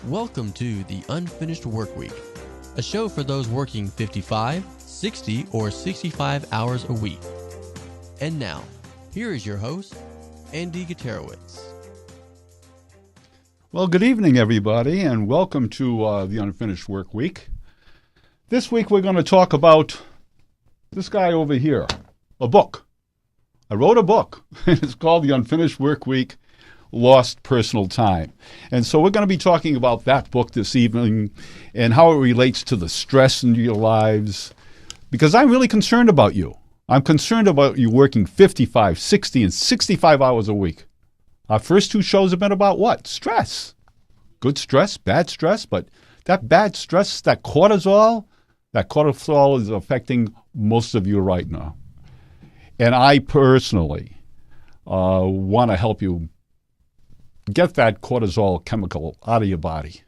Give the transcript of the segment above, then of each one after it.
Welcome to the Unfinished Workweek, a show for those working 55, 60, or 65 hours a week. And now, here is your host, Andy Guterowitz. Well, good evening, everybody, and welcome to the Unfinished Workweek. This week we're going to talk about this guy over here, a book. I wrote a book, and it's called The Unfinished Workweek, Lost Personal Time. And so we're going to be talking about that book this evening and how it relates to the stress in your lives, because I'm really concerned about you. I'm concerned about you working 55, 60, and 65 hours a week. Our first two shows have been about what? Stress. Good stress, bad stress, but that bad stress, that cortisol is affecting most of you right now. And I personally want to help you get that cortisol chemical out of your body.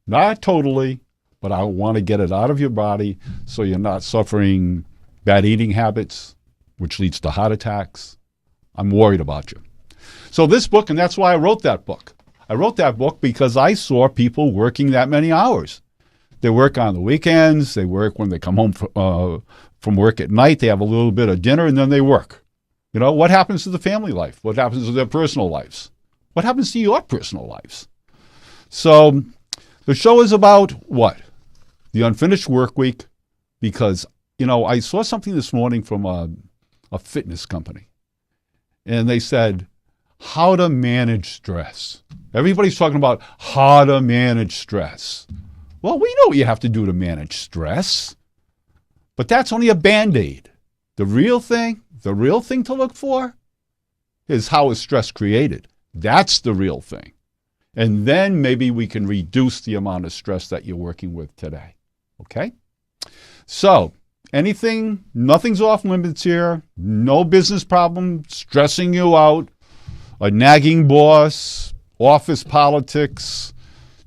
Not totally, but I want to get it out of your body so you're not suffering bad eating habits, which leads to heart attacks. I'm worried about you. So this book, and that's why I wrote that book. I wrote that book because I saw people working that many hours. They work on the weekends. They work when they come home from work at night. They have a little bit of dinner, and then they work. You know, what happens to the family life? What happens to their personal lives? What happens to your personal lives? So the show is about what? The Unfinished Workweek, because, you know, I saw something this morning from a fitness company, and they said, how to manage stress. Everybody's talking about how to manage stress. Well, we know what you have to do to manage stress, but that's only a Band-Aid. The real thing to look for is how is stress created. That's the real thing. And then maybe we can reduce the amount of stress that you're working with today. Okay? So, nothing's off limits here. No business problem stressing you out. A nagging boss, office politics,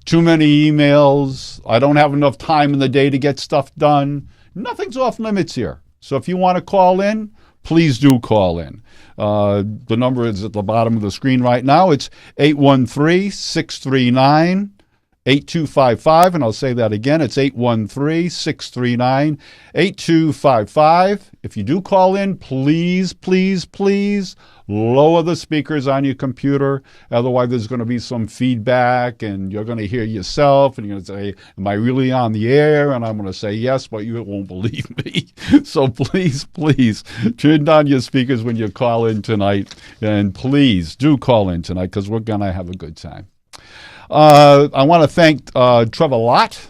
too many emails, I don't have enough time in the day to get stuff done. Nothing's off limits here. So if you want to call in, please do call in. The number is at the bottom of the screen right now. It's 813-639-8255, and I'll say that again. It's 813-639-8255. If you do call in, please, please, please lower the speakers on your computer. Otherwise, there's going to be some feedback, and you're going to hear yourself, and you're going to say, am I really on the air? And I'm going to say yes, but you won't believe me. So please, please, turn down your speakers when you call in tonight, and please do call in tonight because we're going to have a good time. I want to thank Trevor Lott.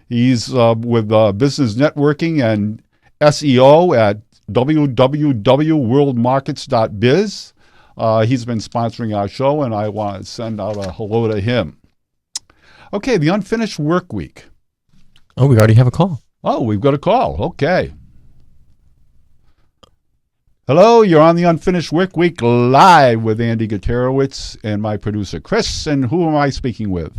He's with Business Networking and SEO at www.worldmarkets.biz. He's been sponsoring our show, and I want to send out a hello to him. Okay, the Unfinished Workweek. Oh, we already have a call. Oh, we've got a call. Okay. Hello, you're on the Unfinished Workweek live with Andy Guterowitz and my producer, Chris. And who am I speaking with?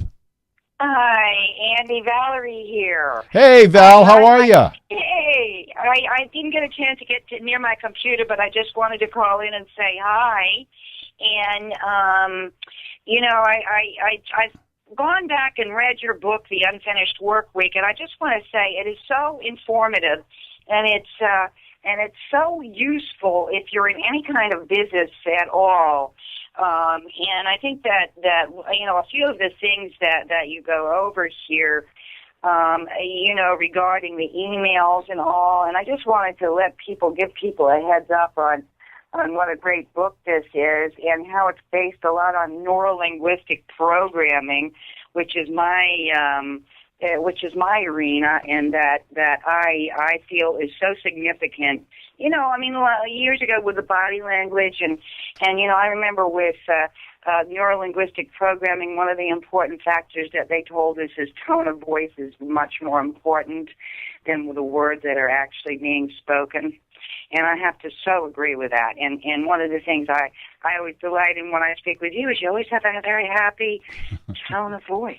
Hi, Andy. Valerie here. Hey, Val. How are you? Hey. I didn't get a chance to get near my computer, but I just wanted to call in and say hi. And, I've gone back and read your book, The Unfinished Workweek, and I just want to say it is so informative, and it's so useful if you're in any kind of business at all. And I think that a few of the things that you go over here, regarding the emails and all, and I just wanted to give people a heads up on what a great book this is and how it's based a lot on neurolinguistic programming, which is my arena, and that I feel is so significant. Years ago with the body language, and I remember with neurolinguistic programming, one of the important factors that they told us is tone of voice is much more important than the words that are actually being spoken. And I have to so agree with that. And one of the things I always delight in when I speak with you is you always have a very happy tone of voice.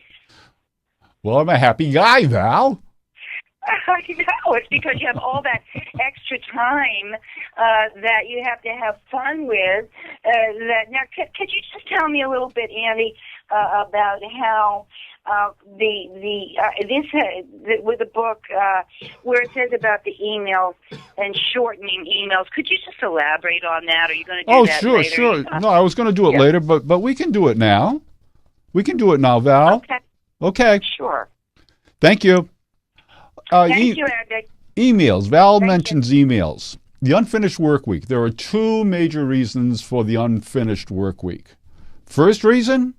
Well, I'm a happy guy, Val. I know. It's because you have all that extra time that you have to have fun with. Now, could you just tell me a little bit, Andy, about how with the book where it says about the emails and shortening emails. Could you just elaborate on that? Are you going to do that later? Sure. No, I was going to do it later, but we can do it now. We can do it now, Val. Okay. Sure. Thank you. Thank you, Andy. Emails. Val mentions emails. The unfinished work week. There are two major reasons for the unfinished work week. First reason,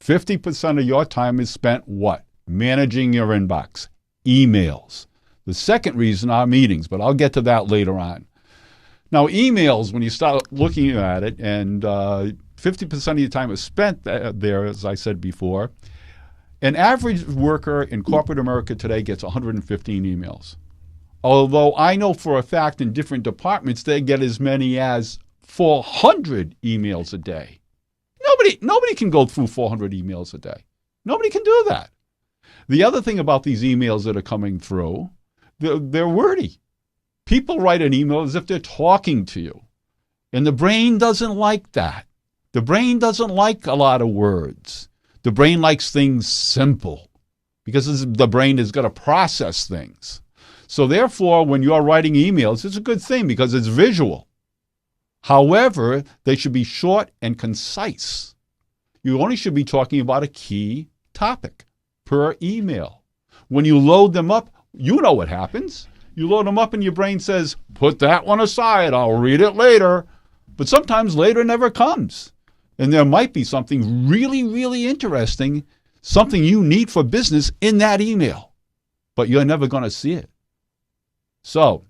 50% of your time is spent what? Managing your inbox. Emails. The second reason are meetings, but I'll get to that later on. Now, emails, when you start looking at it, and 50% of your time is spent there, as I said before, an average worker in corporate America today gets 115 emails. Although I know for a fact in different departments they get as many as 400 emails a day. Nobody can go through 400 emails a day. Nobody can do that. The other thing about these emails that are coming through, they're wordy. People write an email as if they're talking to you. And the brain doesn't like that. The brain doesn't like a lot of words. The brain likes things simple because the brain has got to process things. So therefore, when you're writing emails, it's a good thing because it's visual. However, they should be short and concise. You only should be talking about a key topic per email. When you load them up, you know what happens. You load them up and your brain says, put that one aside, I'll read it later. But sometimes later never comes. And there might be something really, really interesting, something you need for business in that email. But you're never going to see it. So,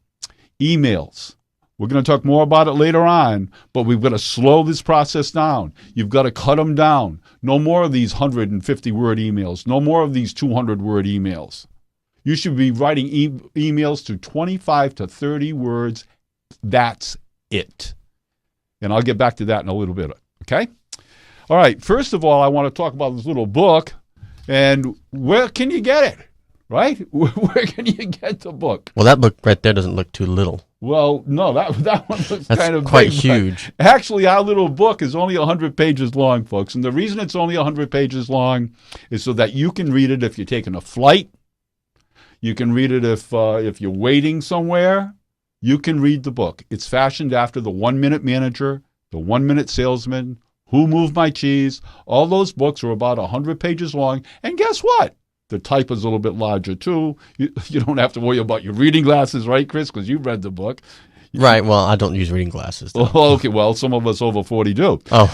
emails. We're going to talk more about it later on, but we've got to slow this process down. You've got to cut them down. No more of these 150-word emails. No more of these 200-word emails. You should be writing emails to 25 to 30 words. That's it. And I'll get back to that in a little bit, okay? All right, first of all, I want to talk about this little book, and where can you get it, right? Where can you get the book? Well, that book right there doesn't look too little. Well, no, that one looks kind of quite big, huge. Actually, our little book is only 100 pages long, folks. And the reason it's only 100 pages long is so that you can read it if you're taking a flight. You can read it if you're waiting somewhere. You can read the book. It's fashioned after the 1-Minute Manager, the 1-Minute Salesman, Who Moved My Cheese. All those books are about 100 pages long. And guess what? The type is a little bit larger, too. You don't have to worry about your reading glasses, right, Chris? Because you read the book. Right. Well, I don't use reading glasses. Oh, okay. Well, some of us over 40 do. Oh.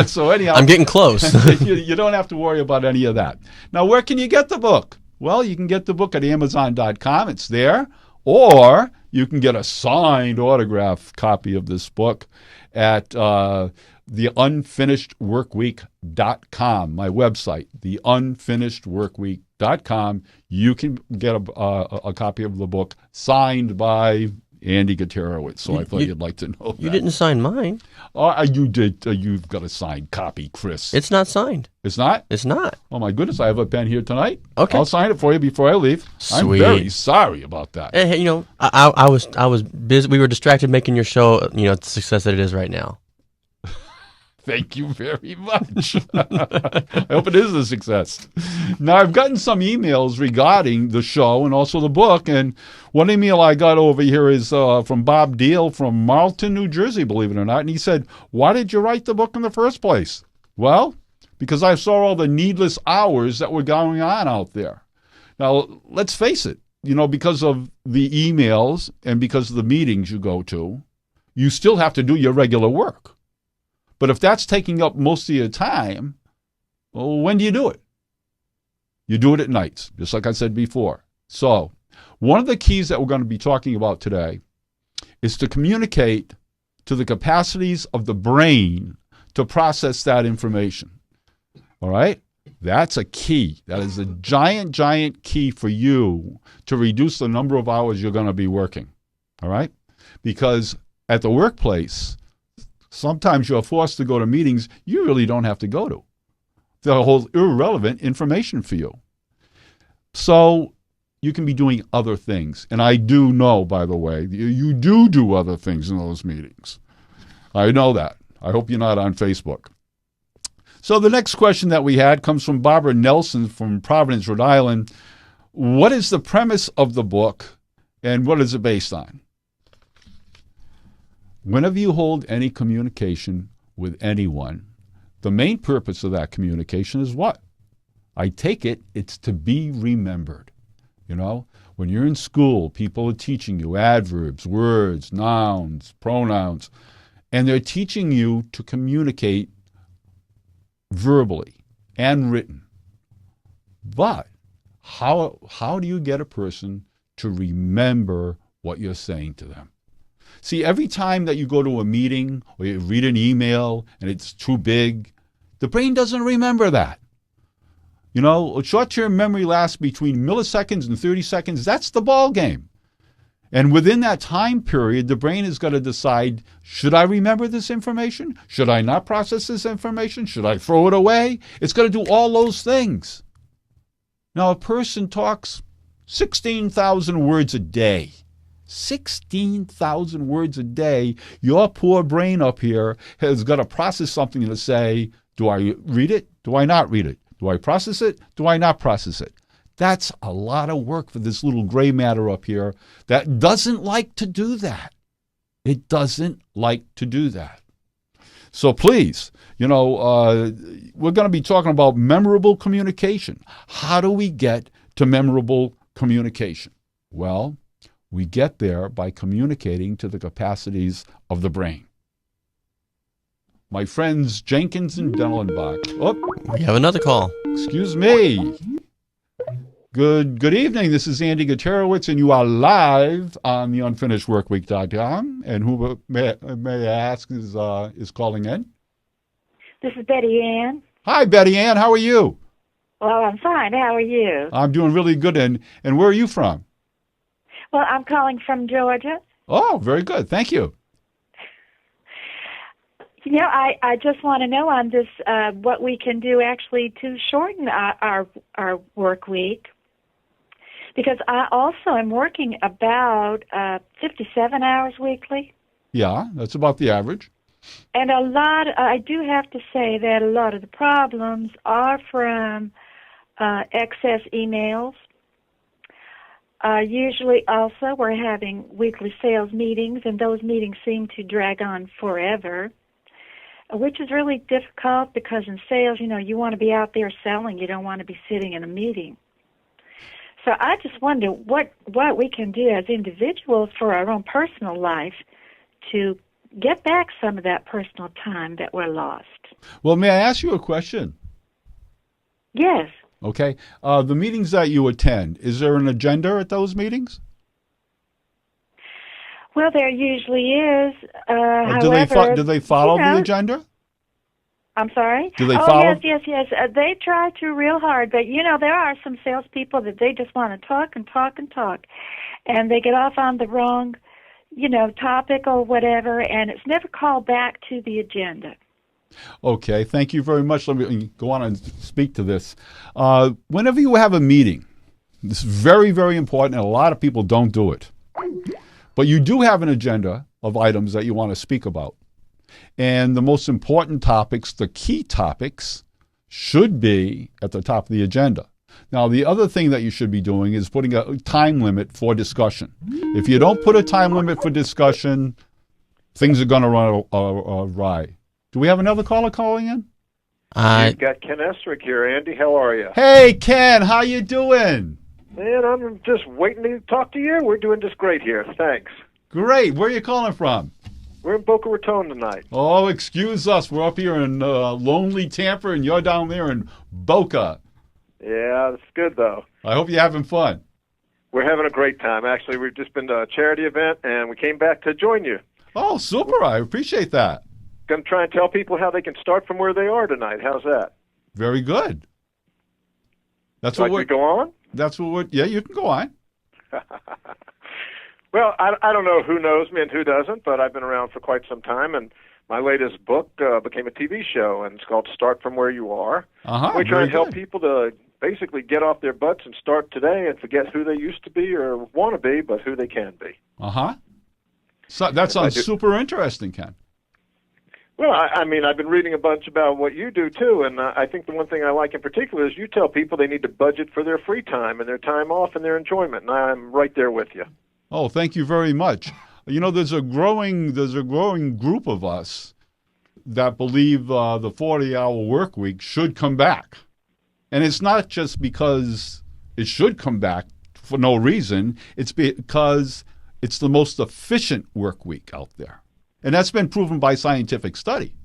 So anyhow. I'm getting close. You don't have to worry about any of that. Now, where can you get the book? Well, you can get the book at Amazon.com. It's there. Or you can get a signed autographed copy of this book at theunfinishedworkweek.com, my website, theunfinishedworkweek.com. You can get a copy of the book signed by Andy Gutierrez. So I thought you'd like to know that. You didn't sign mine. You did. You've got a signed copy, Chris. It's not signed. It's not? It's not. Oh, my goodness. I have a pen here tonight. Okay. I'll sign it for you before I leave. Sweet. I'm very sorry about that. Hey, I was busy. We were distracted making your show, the success that it is right now. Thank you very much. I hope it is a success. Now, I've gotten some emails regarding the show and also the book, and one email I got over here is from Bob Deal from Marlton, New Jersey, believe it or not, and he said, why did you write the book in the first place? Well, because I saw all the needless hours that were going on out there. Now, let's face it, because of the emails and because of the meetings you go to, you still have to do your regular work. But if that's taking up most of your time, well, when do you do it? You do it at nights, just like I said before. So one of the keys that we're going to be talking about today is to communicate to the capacities of the brain to process that information. All right? That's a key. That is a giant, giant key for you to reduce the number of hours you're going to be working. All right? Because at the workplace, sometimes you're forced to go to meetings you really don't have to go to. They'll hold irrelevant information for you. So you can be doing other things. And I do know, by the way, you do other things in those meetings. I know that. I hope you're not on Facebook. So the next question that we had comes from Barbara Nelson from Providence, Rhode Island. What is the premise of the book, and what is it based on? Whenever you hold any communication with anyone, the main purpose of that communication is what? I take it, it's to be remembered. You know, when you're in school, people are teaching you adverbs, words, nouns, pronouns, and they're teaching you to communicate verbally and written. But how do you get a person to remember what you're saying to them? See, every time that you go to a meeting or you read an email and it's too big, the brain doesn't remember that. You know, short-term memory lasts between milliseconds and 30 seconds. That's the ball game. And within that time period, the brain is going to decide, should I remember this information? Should I not process this information? Should I throw it away? It's going to do all those things. Now, a person talks 16,000 words a day. 16,000 words a day. Your poor brain up here has got to process something to say, do I read it? Do I not read it? Do I process it? Do I not process it? That's a lot of work for this little gray matter up here that doesn't like to do that. It doesn't like to do that. So please, you know, we're going to be talking about memorable communication. How do we get to memorable communication? Well, we get there by communicating to the capacities of the brain. My friends Jenkins and Dellenbach. Oh, We have another call. excuse me. Good evening. This is Andy Gutierrez, and you are live on the unfinishedworkweek.com. And who may I ask is calling in? This is Betty Ann. Hi, Betty Ann. How are you? Well, I'm fine. How are you? I'm doing really good. And where are you from? Well, I'm calling from Georgia. Oh, very good. Thank you. You know, I just want to know on this what we can do actually to shorten our work week. Because I also am working about 57 hours weekly. Yeah, that's about the average. And I do have to say that a lot of the problems are from excess emails. Usually also we're having weekly sales meetings, and those meetings seem to drag on forever, which is really difficult because in sales, you know, you want to be out there selling. You don't want to be sitting in a meeting. So I just wonder what we can do as individuals for our own personal life to get back some of that personal time that we're lost. Well, may I ask you a question? Yes. Okay. The meetings that you attend, is there an agenda at those meetings? Well, there usually is. Do they follow the agenda? I'm sorry? Do they follow? Yes. They try to real hard, but, you know, there are some salespeople that they just want to talk and talk and talk, and they get off on the wrong, you know, topic or whatever, and it's never called back to the agenda. Okay, thank you very much. Let me go on and speak to this. Whenever you have a meeting, this is very, very important, and a lot of people don't do it. But you do have an agenda of items that you want to speak about. And the most important topics, the key topics, should be at the top of the agenda. Now, the other thing that you should be doing is putting a time limit for discussion. If you don't put a time limit for discussion, things are going to run awry. Do we have another caller calling in? You've got Ken Esrick here, Andy. How are you? Hey, Ken, how you doing? Man, I'm just waiting to talk to you. We're doing just great here. Thanks. Great. Where are you calling from? We're in Boca Raton tonight. Oh, excuse us. We're up here in lonely Tampa, and you're down there in Boca. Yeah, it's good, though. I hope you're having fun. We're having a great time. Actually, we've just been to a charity event, and we came back to join you. Oh, super. I appreciate that. Going to try and tell people how they can start from where they are tonight. How's that? Very good. That's what we go on? That's what we're... Yeah, you can go on. Well, I don't know who knows me and who doesn't, but I've been around for quite some time, and my latest book became a TV show, and it's called Start From Where You Are. We try and help people to basically get off their butts and start today and forget who they used to be or want to be, but who they can be. So that sounds super interesting, Ken. Well, I mean, I've been reading a bunch about what you do, too, and I think the one thing I like in particular is you tell people they need to budget for their free time and their time off and their enjoyment, and I'm right there with you. Oh, thank you very much. You know, there's a growing group of us that believe the 40-hour work week should come back. And it's not just because it should come back for no reason. It's because it's the most efficient work week out there. And that's been proven by scientific study.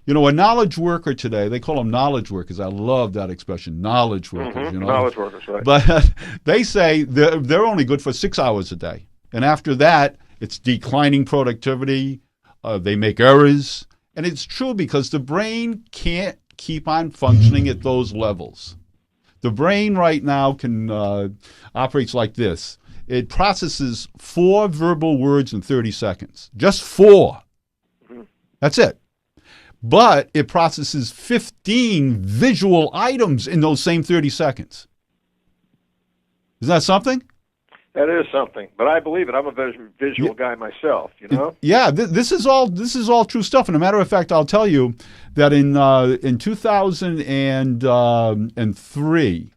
You know, a knowledge worker today, they call them knowledge workers. I love that expression, knowledge workers. You know? Knowledge workers, right. But they say they're only good for 6 hours a day. And after that, it's declining productivity. They make errors. And it's true because the brain can't keep on functioning at those levels. The brain right now operates like this. It processes 4 verbal words in 30 seconds. Just 4. That's it. But it processes 15 visual items in those same 30 seconds. Isn't that something? That is something, but I believe it. I'm a visual guy myself, you know? Yeah, this is all true stuff. And a matter of fact, I'll tell you that in 2003,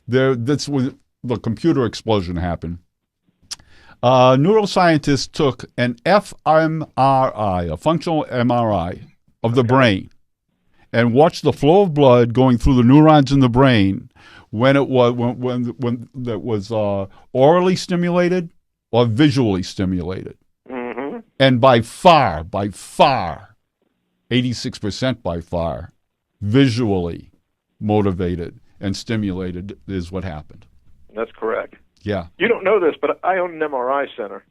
that's when the computer explosion happened. Neuroscientists took an fMRI, a functional MRI of the brain, and watched the flow of blood going through the neurons in the brain when it was orally stimulated or visually stimulated. Mm-hmm. And by far, 86% by far, visually motivated and stimulated is what happened. That's correct. Yeah. You don't know this, but I own an MRI center.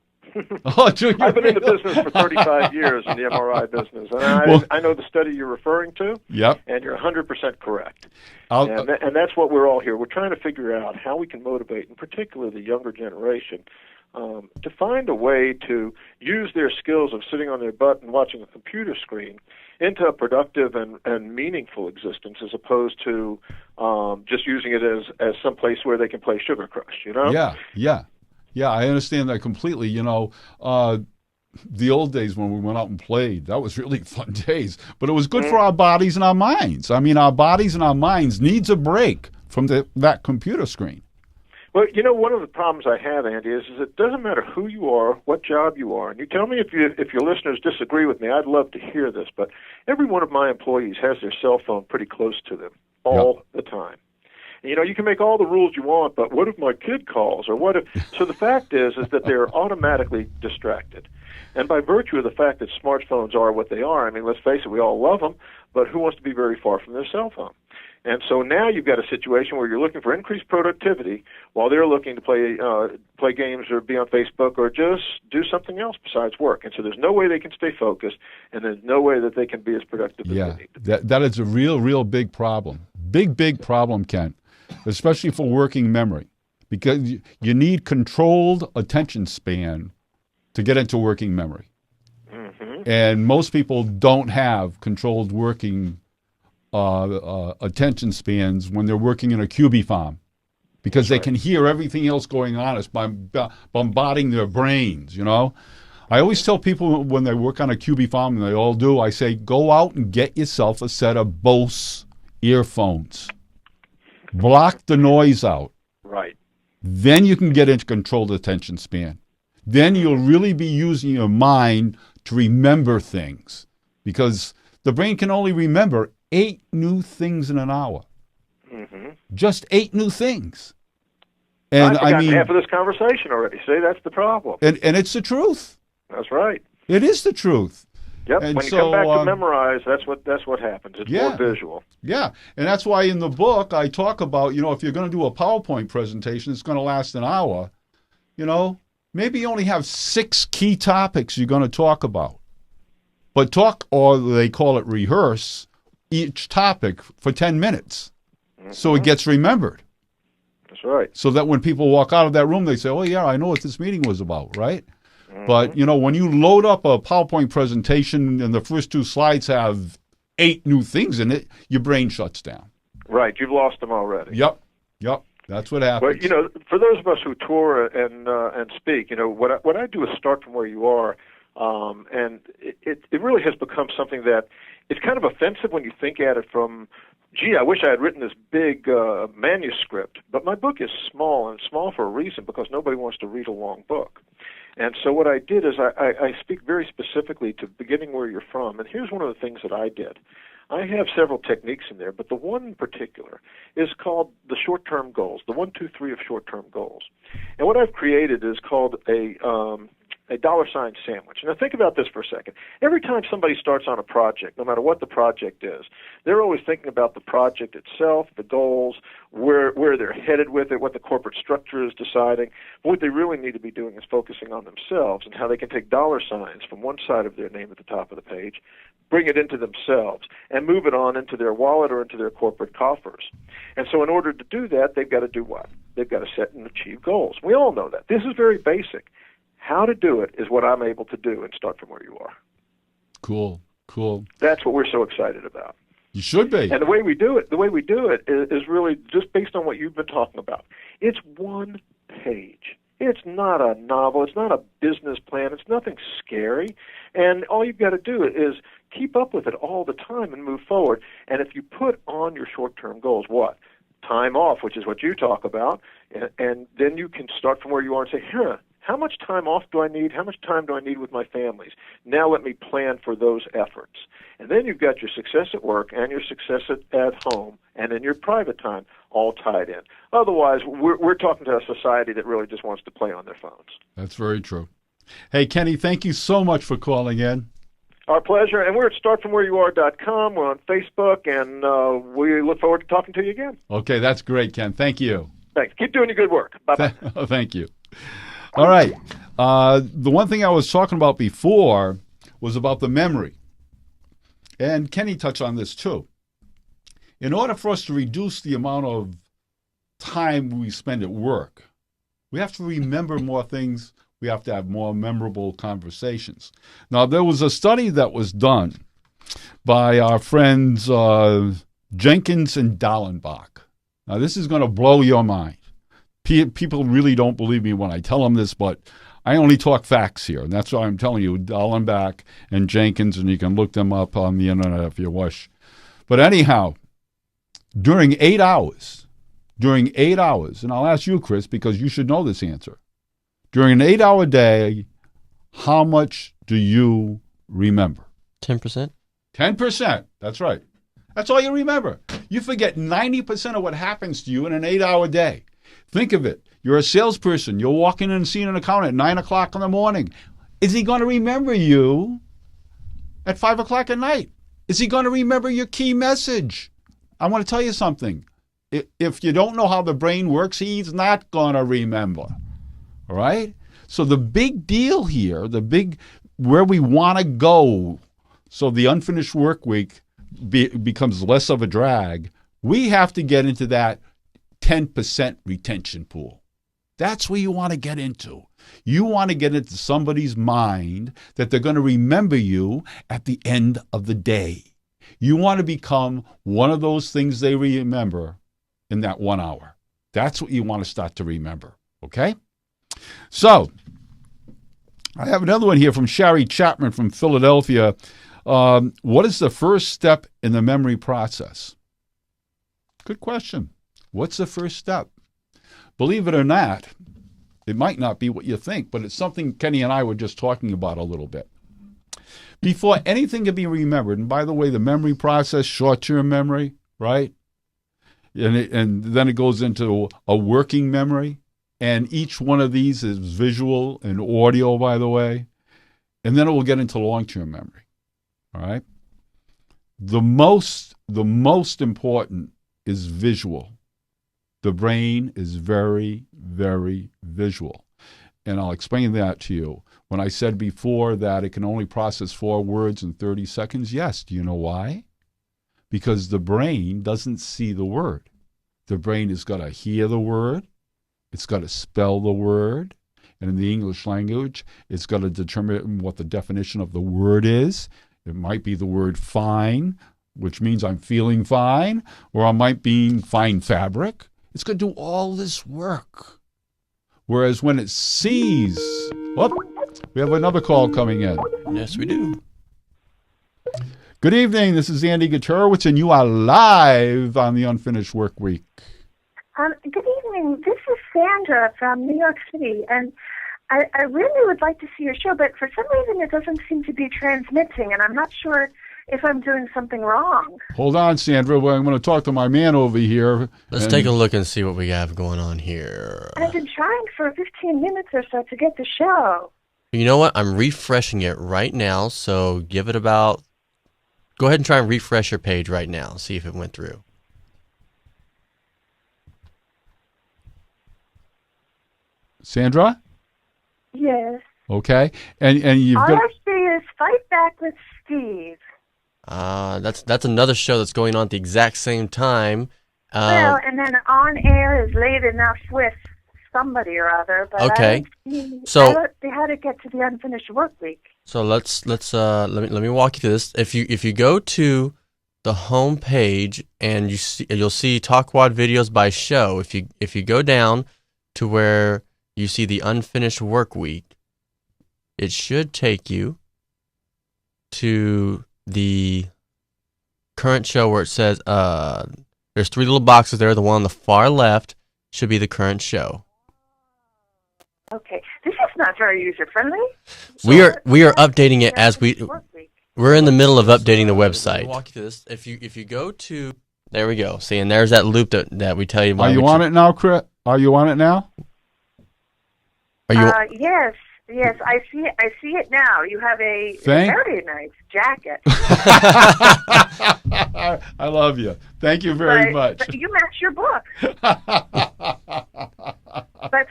Oh, do you? I've been in the business for 35 years in the MRI business, and I know the study you're referring to. Yep. And you're 100% correct. And that's what we're all here. We're trying to figure out how we can motivate, in particular, the younger generation, to find a way to use their skills of sitting on their butt and watching a computer screen into a productive and meaningful existence, as opposed to just using it as some place where they can play Sugar Crush, you know? Yeah, I understand that completely. You know, the old days when we went out and played, that was really fun days. But it was good for our bodies and our minds. I mean, our bodies and our minds needs a break from that computer screen. Well, you know, one of the problems I have, Andy, is it doesn't matter who you are, what job you are. And you tell me if your listeners disagree with me. I'd love to hear this. But every one of my employees has their cell phone pretty close to them all the time. You know, you can make all the rules you want, but what if my kid calls? Or what if... So the fact is that they're automatically distracted. And by virtue of the fact that smartphones are what they are, I mean, let's face it, we all love them, but who wants to be very far from their cell phone? And so now you've got a situation where you're looking for increased productivity while they're looking to play games or be on Facebook or just do something else besides work. And so there's no way they can stay focused, and there's no way that they can be as productive as they need to be. That is a real big problem. Big problem, Kent, especially for working memory, because you need controlled attention span to get into working memory. Mm-hmm. And most people don't have controlled working attention spans when they're working in a QB farm, because they can hear everything else going on. It's by bombarding their brains, you know. I always tell people when they work on a QB farm, and they all do, I say, go out and get yourself a set of Bose earphones. Block the noise out. Right. Then you can get into controlled attention span. Then you'll really be using your mind to remember things, because the brain can only remember 8 new things in an hour. Mm-hmm. Just 8 new things. And I mean, half of this conversation already. See, that's the problem. And it's the truth. That's right. It is the truth. Yep. And when you come back to memorize, that's what happens. It's more visual. Yeah. And that's why in the book I talk about, you know, if you're going to do a PowerPoint presentation, it's going to last an hour. You know, maybe you only have 6 key topics you're going to talk about. But talk, or they call it rehearse, each topic for 10 minutes. Mm-hmm. So it gets remembered. That's right. So that when people walk out of that room, they say, oh, yeah, I know what this meeting was about, right? Mm-hmm. But, you know, when you load up a PowerPoint presentation and the first 2 slides have 8 new things in it, your brain shuts down. Right. You've lost them already. Yep. That's what happens. But, you know, for those of us who tour and speak, you know, what I do is start from where you are. And it really has become something that it's kind of offensive when you think at it from, gee, I wish I had written this big manuscript. But my book is small, and small for a reason, because nobody wants to read a long book. And so what I did is I speak very specifically to beginning where you're from. And here's one of the things that I did. I have several techniques in there, but the one in particular is called the short-term goals, the 1, 2, 3 of short-term goals. And what I've created is called a dollar sign sandwich. Now think about this for a second. Every time somebody starts on a project, no matter what the project is, they're always thinking about the project itself, the goals, where they're headed with it, what the corporate structure is deciding. But what they really need to be doing is focusing on themselves and how they can take dollar signs from one side of their name at the top of the page, bring it into themselves, and move it on into their wallet or into their corporate coffers. And so in order to do that, they've got to do what? They've got to set and achieve goals. We all know that. This is very basic. How to do it is what I'm able to do and start from where you are. Cool. That's what we're so excited about. You should be. And the way we do it is really just based on what you've been talking about. It's one page. It's not a novel. It's not a business plan. It's nothing scary. And all you've got to do is keep up with it all the time and move forward. And if you put on your short-term goals, what? Time off, which is what you talk about, and then you can start from where you are and say, how much time off do I need? How much time do I need with my families? Now let me plan for those efforts. And then you've got your success at work and your success at home and in your private time all tied in. Otherwise, we're talking to a society that really just wants to play on their phones. That's very true. Hey, Kenny, thank you so much for calling in. Our pleasure. And we're at startfromwhereyouare.com. We're on Facebook, and we look forward to talking to you again. Okay, that's great, Ken. Thank you. Thanks. Keep doing your good work. Bye-bye. Thank you. All right. The one thing I was talking about before was about the memory. And Kenny touched on this too. In order for us to reduce the amount of time we spend at work, we have to remember more things. We have to have more memorable conversations. Now, there was a study that was done by our friends Jenkins and Dallenbach. Now, this is going to blow your mind. People really don't believe me when I tell them this, but I only talk facts here, and that's why I'm telling you, Dallenbach and Jenkins, and you can look them up on the internet if you wish. But anyhow, during 8 hours, and I'll ask you, Chris, because you should know this answer. During an 8-hour day, how much do you remember? 10%. 10%. That's right. That's all you remember. You forget 90% of what happens to you in an 8-hour day. Think of it. You're a salesperson. You're walking in and seeing an accountant at 9 o'clock in the morning. Is he going to remember you at 5 o'clock at night? Is he going to remember your key message? I want to tell you something. If you don't know how the brain works, he's not going to remember. All right? So the big deal here, where we want to go so the unfinished work week becomes less of a drag, we have to get into that 10% retention pool. That's where you want to get into. You want to get into somebody's mind that they're going to remember you at the end of the day. You want to become one of those things they remember in that 1 hour. That's what you want to start to remember. Okay? So, I have another one here from Shari Chapman from Philadelphia. What is the first step in the memory process? Good question. What's the first step? Believe it or not, it might not be what you think, but it's something Kenny and I were just talking about a little bit. Before anything can be remembered, and by the way, the memory process, short-term memory, right? And then it goes into a working memory, and each one of these is visual and audio, by the way, and then it will get into long-term memory, all right? The most important is visual. The brain is very, very visual. And I'll explain that to you. When I said before that it can only process 4 words in 30 seconds, yes. Do you know why? Because the brain doesn't see the word. The brain has got to hear the word. It's got to spell the word. And in the English language, it's got to determine what the definition of the word is. It might be the word fine, which means I'm feeling fine, or I might be fine fabric. It's going to do all this work. Whereas when it sees We have another call coming in. Yes, we do. Good evening. This is Andy Guterowitz, and you are live on the Unfinished Work Week. Good evening. This is Sandra from New York City, and I really would like to see your show, but for some reason it doesn't seem to be transmitting, and I'm not sure if I'm doing something wrong. Hold on, Sandra. Well, I'm going to talk to my man over here. Let's take a look and see what we have going on here. I've been trying for 15 minutes or so to get the show. You know what? I'm refreshing it right now, so give it about... Go ahead and try and refresh your page right now. See if it went through. Sandra? Yes. Okay. And you've All got... I see is Fight Back with Steve. That's another show that's going on at the exact same time. Well, and then On Air is Late Enough with somebody or other. But okay. How to get to the Unfinished Work Week. So let me walk you through this. If you go to the home page and you'll see Talk Quad videos by show. If you go down to where you see the Unfinished Work Week, it should take you to the current show where it says there's 3 little boxes there. The one on the far left should be the current show. Okay, this is not very user friendly. So we are updating it as we're in the middle of updating the website. Walk you through this. If you go to, there we go. See, and there's that loop that we tell you. Are you on it now, Chris? Are you on it now? Yes, I see it now. You have a very nice jacket. I love you. Thank you very much. But you match your book. But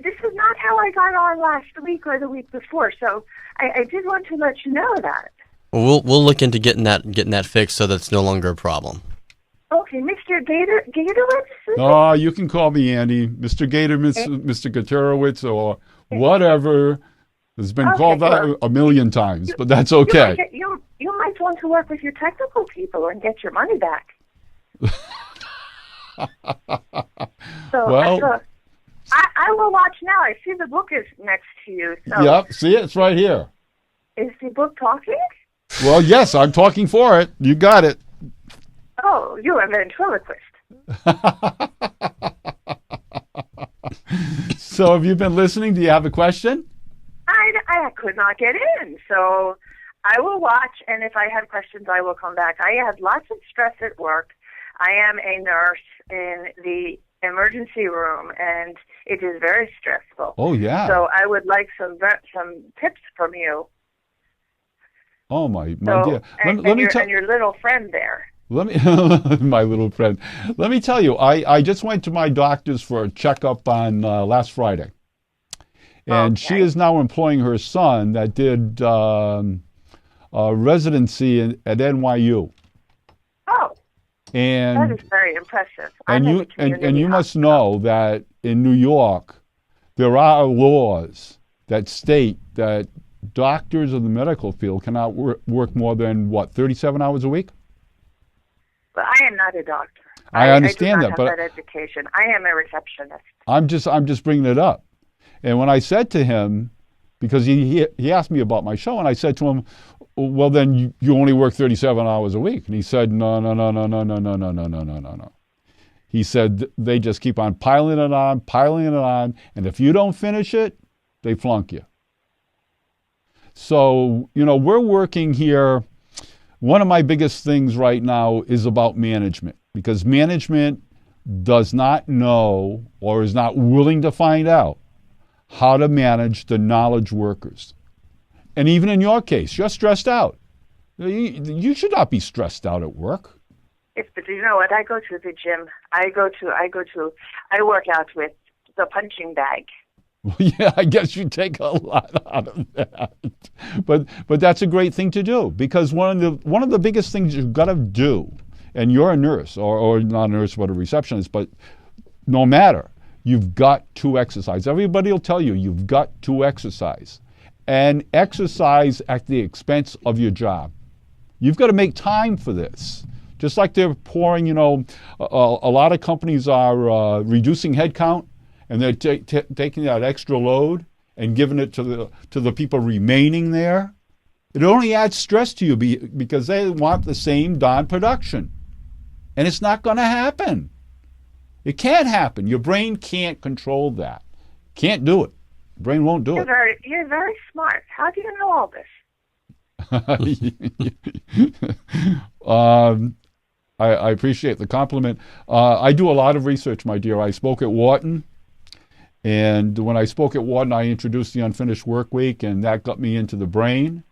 this is not how I got on last week or the week before. So I did want to let you know that. Well, we'll look into getting that fixed so that's no longer a problem. Okay, Mr. Gatorowitz? Oh, you can call me Andy, Mr. Mr. Guterowitz, or whatever. Has been called that a million times, but that's okay. You might want to work with your technical people and get your money back. I will watch now. I see the book is next to you. So. Yep, see it? It's right here. Is the book talking? Well, yes, I'm talking for it. You got it. Oh, you're a ventriloquist. So have you been listening? Do you have a question? I could not get in, so I will watch, and if I have questions, I will come back. I have lots of stress at work. I am a nurse in the emergency room, and it is very stressful. Oh, yeah. So I would like some tips from you. Oh, my dear. Let me and your little friend there. Let me, my little friend. Let me tell you, I just went to my doctor's for a checkup on last Friday. And she is now employing her son that did a residency at NYU. Oh, and that is very impressive. And you must know that in New York, there are laws that state that doctors of the medical field cannot work more than, 37 hours a week? But I am not a doctor. I understand that, but I have that education. I am a receptionist. I'm just bringing it up. And when I said to him, because he asked me about my show, and I said to him, well, then you only work 37 hours a week. And he said, no. He said, they just keep on piling it on, and if you don't finish it, they flunk you. So, we're working here. One of my biggest things right now is about management, because management does not know or is not willing to find out how to manage the knowledge workers. And even in your case, you're stressed out. You should not be stressed out at work. But you know what? I go to the gym. I work out with the punching bag. Well, yeah, I guess you take a lot out of that. But that's a great thing to do, because one of the biggest things you've got to do, and you're a nurse, or not a nurse, but a receptionist, but no matter, you've got to exercise. Everybody will tell you you've got to exercise. And exercise at the expense of your job. You've got to make time for this. Just like they're pouring, a lot of companies are reducing headcount, and they're taking that extra load, and giving it to the people remaining there, it only adds stress to you because they want the same darn production. And it's not going to happen. It can't happen. Your brain can't control that. Can't do it. Your brain won't do it. You're very smart. How do you know all this? I appreciate the compliment. I do a lot of research, my dear. I spoke at Wharton. And when I spoke at Wharton, I introduced the Unfinished Work Week, and that got me into the brain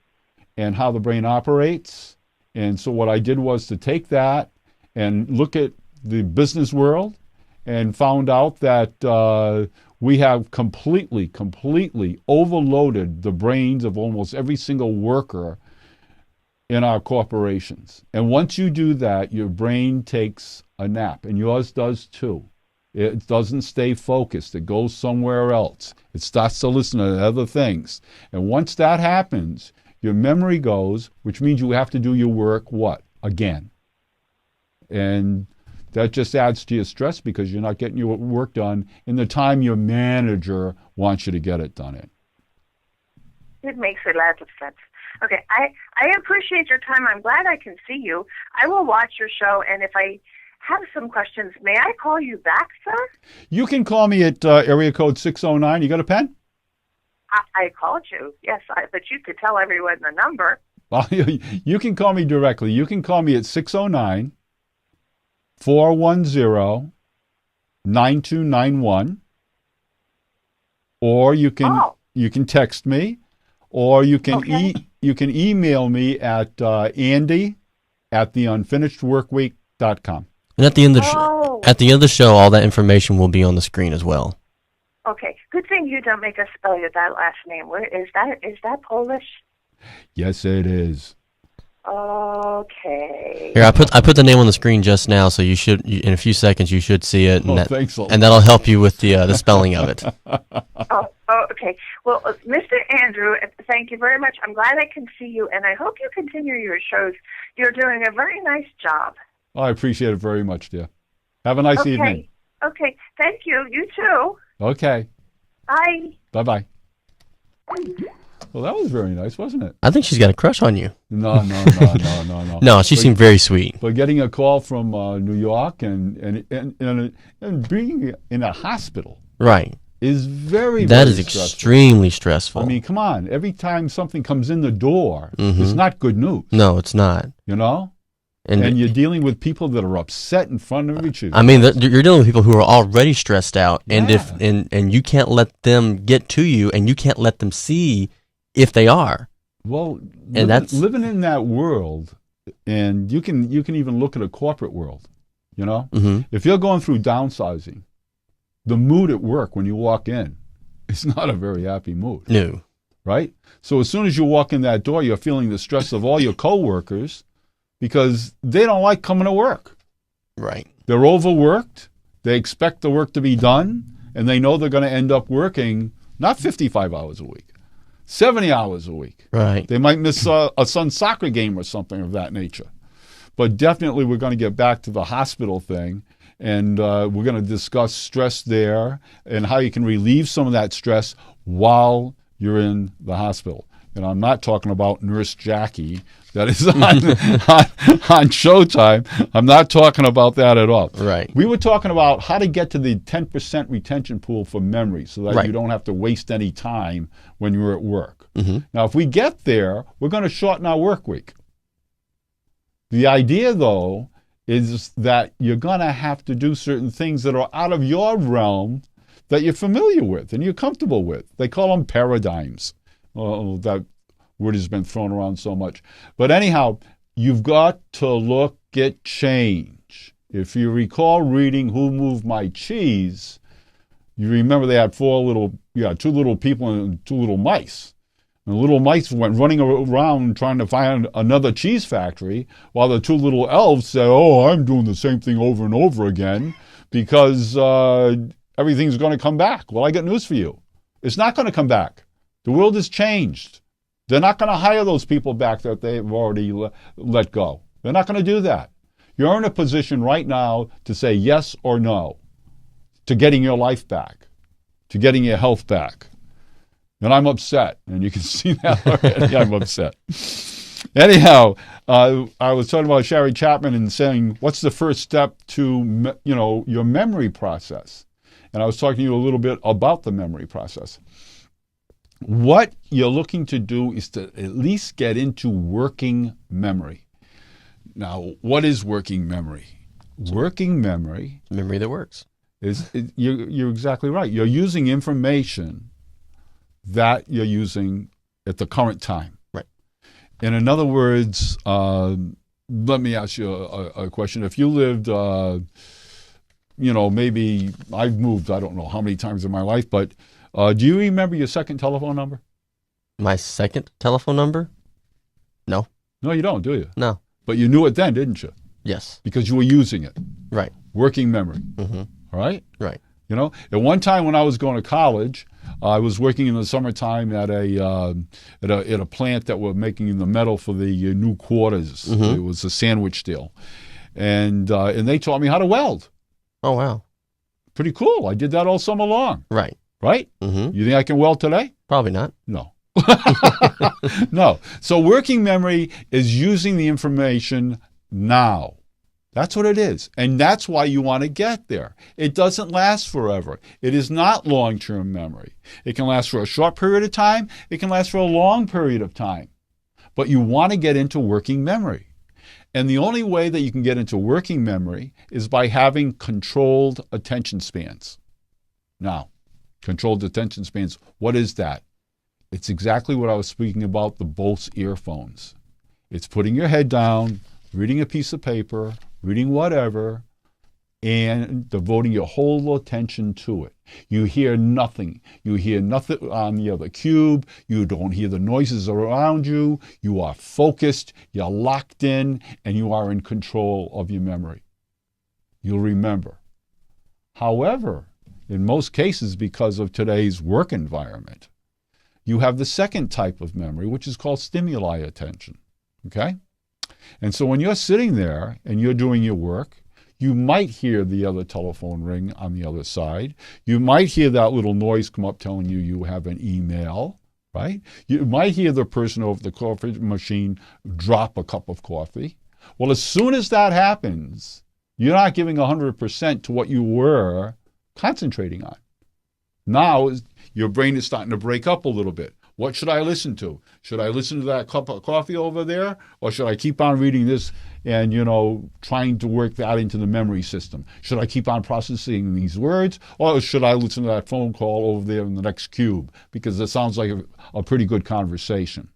and how the brain operates. And so what I did was to take that and look at the business world and found out that we have completely overloaded the brains of almost every single worker in our corporations. And once you do that, your brain takes a nap, and yours does too. It doesn't stay focused. It goes somewhere else. It starts to listen to other things. And once that happens, your memory goes, which means you have to do your work, what? Again. And that just adds to your stress because you're not getting your work done in the time your manager wants you to get it done in. It makes a lot of sense. Okay, I appreciate your time. I'm glad I can see you. I will watch your show, and if I have some questions, may I call you back, sir? You can call me at area code 609. You got a pen? I called you, yes, but you could tell everyone the number. Well, you can call me directly. You can call me at 609-410-9291, or you can text me, or you can you can email me at Andy@theunfinishedworkweek.com. And at the end of the show, all that information will be on the screen as well. Okay. Good thing you don't make us spell your that last name. Where is that? Is that Polish? Yes, it is. Okay. Here, I put the name on the screen just now, so you should in a few seconds you should see it, and thanks a lot. And that'll help you with the spelling of it. Okay. Well, Mr. Andrew, thank you very much. I'm glad I can see you, and I hope you continue your shows. You're doing a very nice job. Oh, I appreciate it very much, dear. Have a nice evening. Okay. Thank you. You too. Okay. Bye. Bye-bye. Well, that was very nice, wasn't it? I think she's got a crush on you. No. No, she seemed very sweet. But getting a call from New York and being in a hospital, right, is very stressful. Extremely stressful. I mean, come on. Every time something comes in the door, it's not good news. No, it's not. You know? And you're dealing with people that are upset in front of each other. I mean, you're dealing with people who are already stressed out, and and you can't let them get to you, and you can't let them see if they are. Well, and living in that world, and you can even look at a corporate world. You know, if you're going through downsizing, the mood at work when you walk in, it's not a very happy mood. No. Right? So as soon as you walk in that door, you're feeling the stress of all your coworkers because they don't like coming to work. Right. They're overworked. They expect the work to be done, and they know they're going to end up working not 55 hours a week, 70 hours a week. Right. They might miss a son's soccer game or something of that nature. But definitely we're going to get back to the hospital thing, and we're going to discuss stress there and how you can relieve some of that stress while you're in the hospital. And I'm not talking about Nurse Jackie that is on Showtime. I'm not talking about that at all. Right. We were talking about how to get to the 10% retention pool for memory so that you don't have to waste any time when you're at work. Now, if we get there, we're going to shorten our work week. The idea, though, is that you're going to have to do certain things that are out of your realm that you're familiar with and you're comfortable with. They call them paradigms. That word has been thrown around so much. But anyhow, you've got to look at change. If you recall reading Who Moved My Cheese, you remember they had two little people and two little mice. And the little mice went running around trying to find another cheese factory, while the two little elves said, "Oh, I'm doing the same thing over and over again because everything's going to come back." Well, I got news for you. It's not going to come back. The world has changed. They're not going to hire those people back that they've already let go. They're not going to do that. You're in a position right now to say yes or no to getting your life back, to getting your health back. And I'm upset. And you can see that already. I'm upset. Anyhow, I was talking about Sherry Chapman and saying, what's the first step to, your memory process? And I was talking to you a little bit about the memory process. What you're looking to do is to at least get into working memory. Now, what is working memory? Working memory... Memory that works. You're exactly right. You're using information that you're using at the current time. Right. And in other words, let me ask you a question. If you lived, maybe I've moved, I don't know how many times in my life, but do you remember your second telephone number? My second telephone number? No. No, you don't, do you? No. But you knew it then, didn't you? Yes. Because you were using it. Right. Working memory. Mm-hmm. All right? Right. At one time when I was going to college, I was working in the summertime at a plant that were making the metal for the new quarters. Mm-hmm. It was a sandwich deal. And they taught me how to weld. Oh, wow. Pretty cool. I did that all summer long. Right. Right? Mm-hmm. You think I can weld today? Probably not. No. No. So working memory is using the information now. That's what it is. And that's why you want to get there. It doesn't last forever. It is not long-term memory. It can last for a short period of time. It can last for a long period of time. But you want to get into working memory. And the only way that you can get into working memory is by having controlled attention spans. Now, controlled attention spans, what is that? It's exactly what I was speaking about, the Bose earphones. It's putting your head down, reading a piece of paper, reading whatever, and devoting your whole attention to it. You hear nothing. You hear nothing on the other cube. You don't hear the noises around you. You are focused, you're locked in, and you are in control of your memory. You'll remember. However, in most cases, because of today's work environment, you have the second type of memory, which is called stimuli attention. Okay? And so when you're sitting there and you're doing your work, you might hear the other telephone ring on the other side. You might hear that little noise come up telling you have an email, right? You might hear the person over the coffee machine drop a cup of coffee. Well, as soon as that happens, you're not giving 100% to what you were concentrating on. Now, your brain is starting to break up a little bit. What should I listen to? Should I listen to that cup of coffee over there? Or should I keep on reading this and, trying to work that into the memory system? Should I keep on processing these words? Or should I listen to that phone call over there in the next cube? Because it sounds like a pretty good conversation.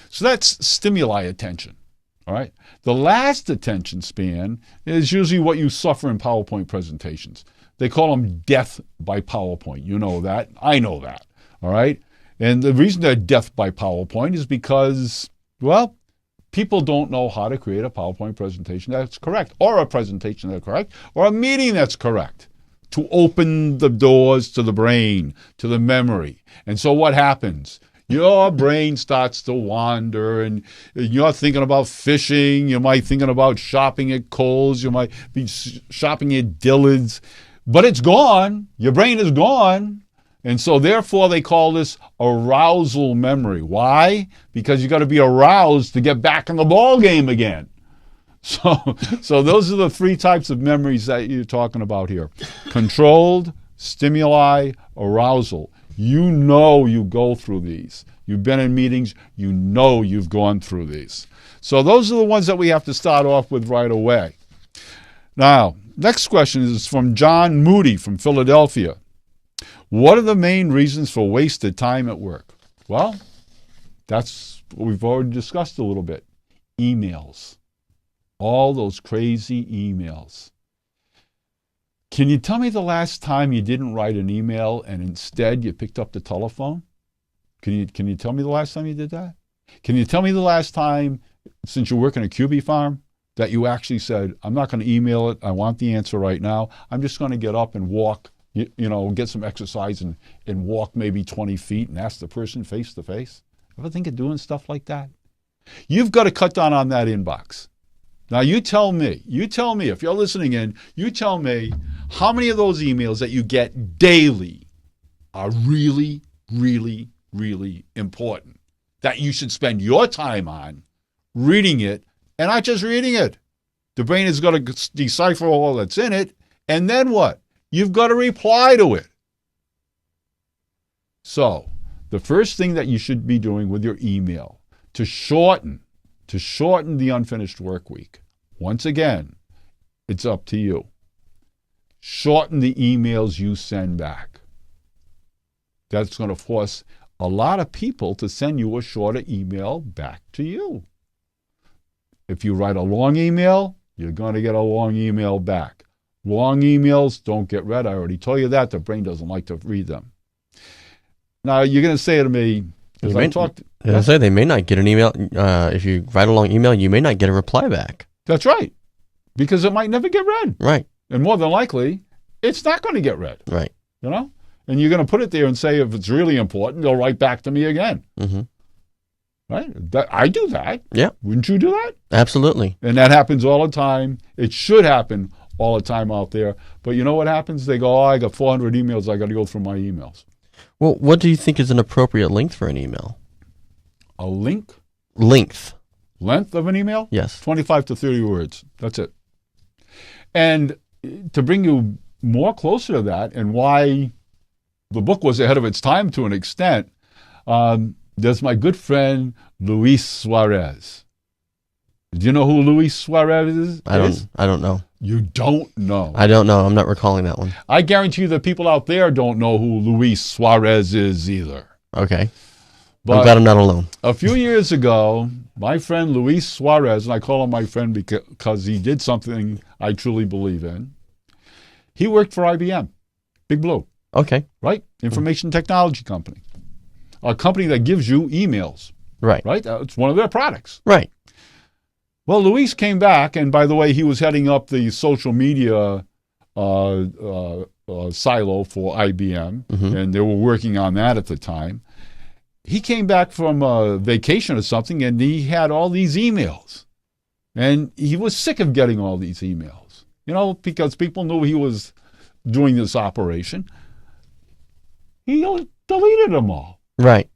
So that's stimuli attention. All right. The last attention span is usually what you suffer in PowerPoint presentations. They call them death by PowerPoint. You know that. I know that. All right. And the reason they're death by PowerPoint is because, well, people don't know how to create a PowerPoint presentation that's correct, or a presentation that's correct, or a meeting that's correct to open the doors to the brain, to the memory. And so what happens? Your brain starts to wander, and you're thinking about fishing. You might be thinking about shopping at Kohl's. You might be shopping at Dillard's. But it's gone. Your brain is gone. And so therefore they call this arousal memory. Why? Because you got to be aroused to get back in the ball game again. So those are the three types of memories that you're talking about here. Controlled, stimuli, arousal. You go through these. You've been in meetings, you've gone through these. So those are the ones that we have to start off with right away. Now, next question is from John Moody from Philadelphia. What are the main reasons for wasted time at work? Well, that's what we've already discussed a little bit. Emails. All those crazy emails. Can you tell me the last time you didn't write an email and instead you picked up the telephone? Can you tell me the last time you did that? Can you tell me the last time, since you're working at QB Farm, that you actually said, I'm not going to email it, I want the answer right now, I'm just going to get up and walk, get some exercise and walk maybe 20 feet and ask the person face to face? Ever think of doing stuff like that? You've got to cut down on that inbox. Now you tell me, if you're listening in, you tell me how many of those emails that you get daily are really, really, really important that you should spend your time on reading it and not just reading it. The brain is going to decipher all that's in it, and then what? You've got to reply to it. So, the first thing that you should be doing with your email to shorten the unfinished work week, once again, it's up to you. Shorten the emails you send back. That's going to force a lot of people to send you a shorter email back to you. If you write a long email, you're going to get a long email back. Long emails don't get read. I already told you that. The brain doesn't like to read them. Now, you're going to say to me, as I talked... they may not get an email. If you write a long email, you may not get a reply back. That's right. Because it might never get read. Right. And more than likely, it's not going to get read. Right. You know? And you're going to put it there and say, if it's really important, they'll write back to me again. Mm-hmm. Right? I do that. Yeah. Wouldn't you do that? Absolutely. And that happens all the time. It should happen all the time out there. But you know what happens? They go, I got 400 emails. I got to go through my emails. Well, what do you think is an appropriate length for an email? A link? Length. Length of an email? Yes. 25 to 30 words. That's it. And to bring you more closer to that and why the book was ahead of its time to an extent, there's my good friend Luis Suarez. Do you know who Luis Suarez is? I don't know. You don't know. I don't know. I'm not recalling that one. I guarantee you that people out there don't know who Luis Suarez is either. Okay. But I'm glad I'm not alone. A few years ago, my friend Luis Suarez, and I call him my friend because he did something I truly believe in. He worked for IBM, Big Blue. Okay. Right? Information technology company. A company that gives you emails. Right. Right? It's one of their products. Right. Well, Luis came back, and by the way, he was heading up the social media silo for IBM, and they were working on that at the time. He came back from a vacation or something, and he had all these emails. And he was sick of getting all these emails, because people knew he was doing this operation. He deleted them all. Right.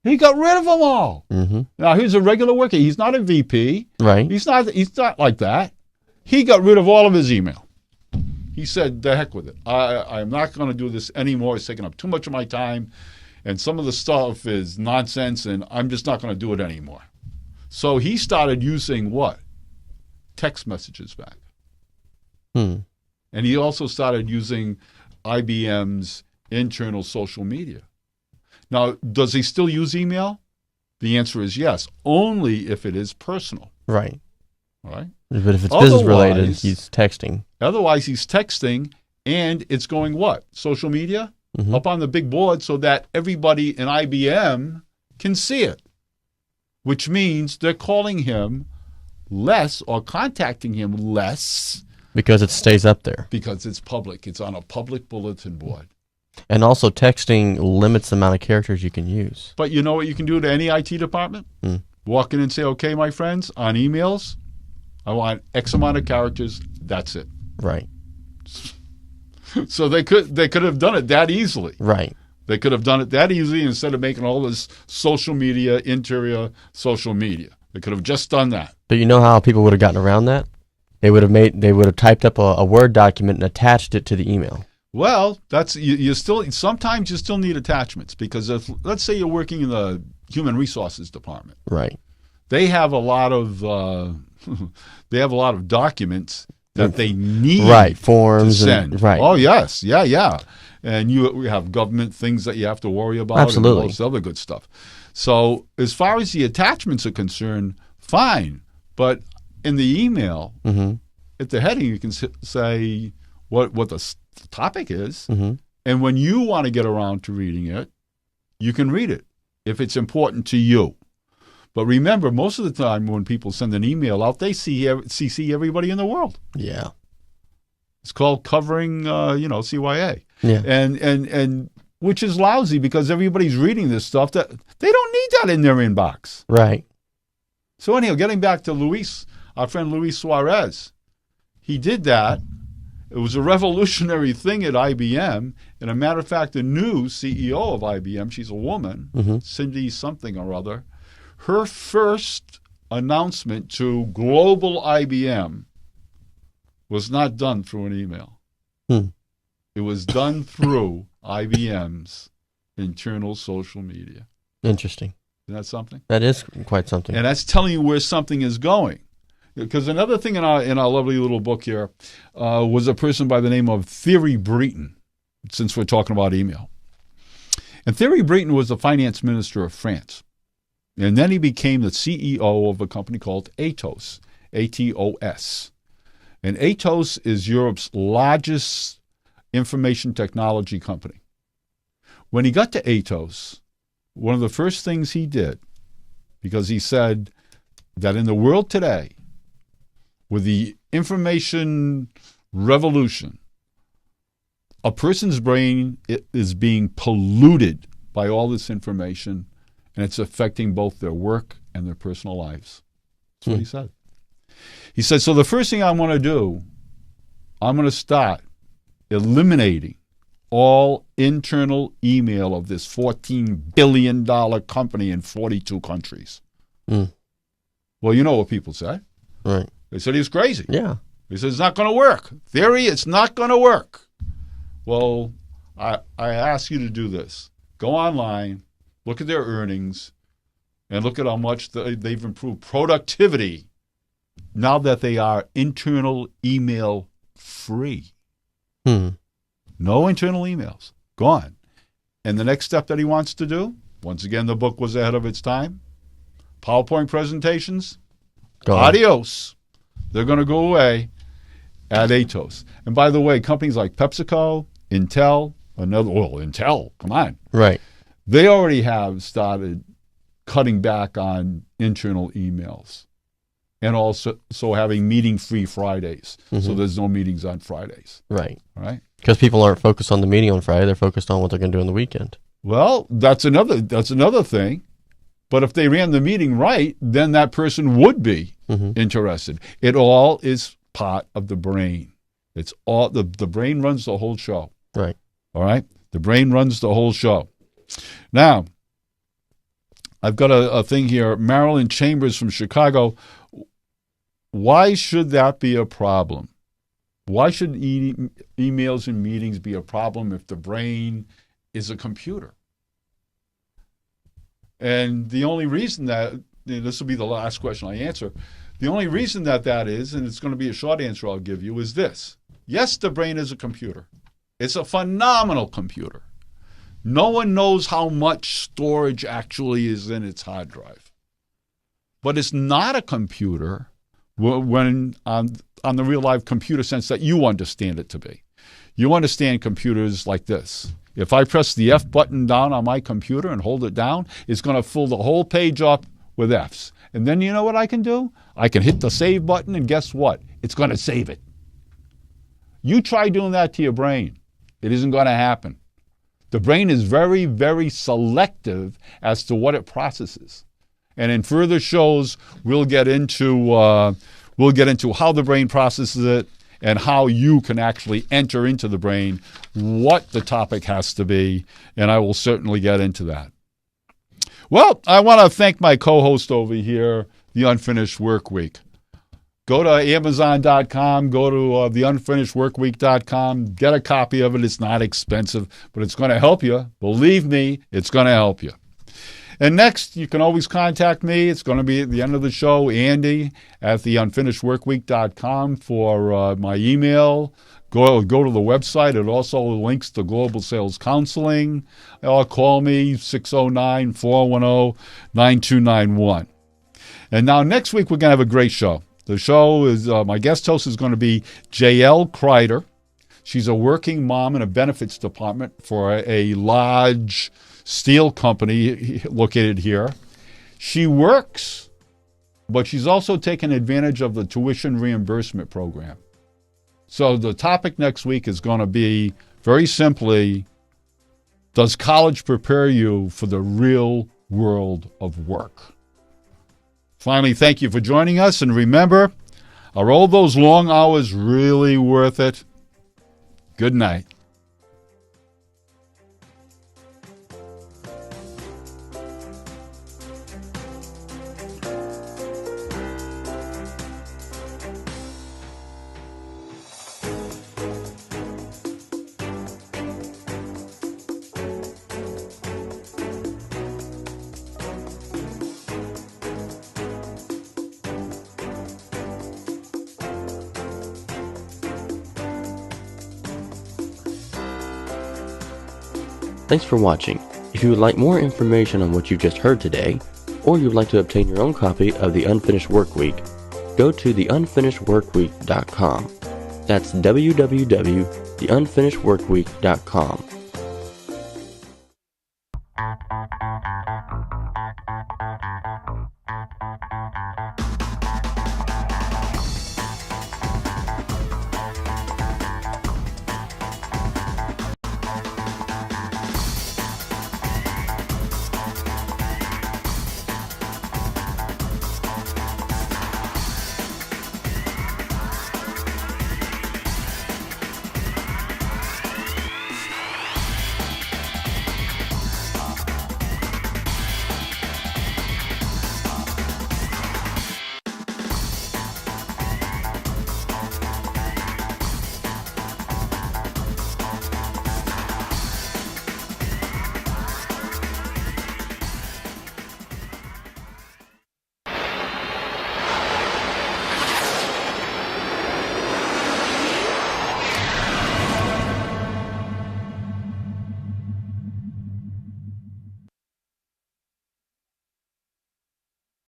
He got rid of them all. Mm-hmm. Now, he's a regular worker. He's not a VP. Right. He's not like that. He got rid of all of his email. He said, the heck with it. I'm not going to do this anymore. It's taking up too much of my time. And some of the stuff is nonsense, and I'm just not going to do it anymore. So he started using what? Text messages back. And he also started using IBM's internal social media. Now, does he still use email? The answer is yes, only if it is personal. Right. All right. But if it's business-related, he's texting. Otherwise, he's texting, and it's going what? Social media? Up on the big board so that everybody in IBM can see it, which means they're calling him less or contacting him less. Because it stays up there. Because it's public. It's on a public bulletin board. And also texting limits the amount of characters you can use. But you know what you can do to any IT department? Walk in and say, okay, my friends, on emails, I want X amount of characters. That's it. Right. So they could have done it that easily. Right. They could have done it that easily instead of making all this social media, interior social media. They could have just done that. But you know how people would have gotten around that? They would have typed up a Word document and attached it to the email. Well, sometimes you still need attachments because let's say you're working in the human resources department. Right. They have a lot of documents that they need forms to send. Right. Oh, yes. Yeah. And we have government things that you have to worry about. Absolutely. And all this other good stuff. So as far as the attachments are concerned, fine. But in the email, at the heading, you can say what the topic is. And when you want to get around to reading it, you can read it if it's important to you. But remember, most of the time when people send an email out, they CC everybody in the world. Yeah. It's called covering, CYA. Yeah. And which is lousy because everybody's reading this stuff that they don't need that in their inbox. Right. So anyhow, getting back to Luis, our friend Luis Suarez, he did that. It was a revolutionary thing at IBM. And a matter of fact, the new CEO of IBM, she's a woman, Cindy something or other, her first announcement to global IBM was not done through an email. It was done through IBM's internal social media. Interesting. Isn't that something? That is quite something. And that's telling you where something is going. Because another thing in our lovely little book here was a person by the name of Thierry Breton, since we're talking about email. And Thierry Breton was the finance minister of France. And then he became the CEO of a company called Atos, A-T-O-S. And Atos is Europe's largest information technology company. When he got to Atos, one of the first things he did, because he said that in the world today, with the information revolution, a person's brain is being polluted by all this information, and it's affecting both their work and their personal lives. That's what he said. He said, so the first thing I want to do, I'm going to start eliminating all internal email of this $14 billion company in 42 countries. Well, you know what people said. Right. They said he was crazy. Yeah. He said it's not going to work. Theory, it's not going to work. Well, I ask you to do this. Go online, look at their earnings, and look at how much they've improved productivity now that they are internal email free. No internal emails. Gone. And the next step that he wants to do, once again, the book was ahead of its time. PowerPoint presentations, adios. They're going to go away at Atos. And by the way, companies like PepsiCo, Intel, Intel, come on. Right. They already have started cutting back on internal emails and also having meeting-free Fridays. So there's no meetings on Fridays. Right. Right? Because people aren't focused on the meeting on Friday. They're focused on what they're going to do on the weekend. Well, that's another thing. But if they ran the meeting right, then that person would be interested. It all is part of the brain. It's all the brain runs the whole show. Right. All right? The brain runs the whole show. Now, I've got a thing here. Marilyn Chambers from Chicago. Why should that be a problem? Why should emails and meetings be a problem if the brain is a computer? And the only reason that, this will be the last question I answer, the only reason that is, and it's going to be a short answer I'll give you, is this. Yes, the brain is a computer. It's a phenomenal computer. No one knows how much storage actually is in its hard drive. But it's not a computer when on the real life computer sense that you understand it to be. You understand computers like this. If I press the F button down on my computer and hold it down, it's going to fill the whole page up with Fs. And then you know what I can do? I can hit the save button, and guess what? It's going to save it. You try doing that to your brain. It isn't going to happen. The brain is very, very selective as to what it processes. And in further shows, we'll get into how the brain processes it and how you can actually enter into the brain, what the topic has to be, and I will certainly get into that. Well, I want to thank my co-host over here, The Unfinished Workweek. Go to Amazon.com, go to theunfinishedworkweek.com, get a copy of it. It's not expensive, but it's going to help you. Believe me, it's going to help you. And next, you can always contact me. It's going to be at the end of the show, Andy at theunfinishedworkweek.com for my email. Go to the website. It also links to Global Sales Counseling. Or call me, 609-410-9291. And now next week, we're going to have a great show. The show is, my guest host is going to be J.L. Kreider. She's a working mom in a benefits department for a large steel company located here. She works, but she's also taken advantage of the tuition reimbursement program. So the topic next week is going to be, very simply, does college prepare you for the real world of work? Finally, thank you for joining us. And remember, are all those long hours really worth it? Good night. Thanks for watching. If you would like more information on what you've just heard today, or you would like to obtain your own copy of The Unfinished Workweek, go to theunfinishedworkweek.com. That's www.theunfinishedworkweek.com.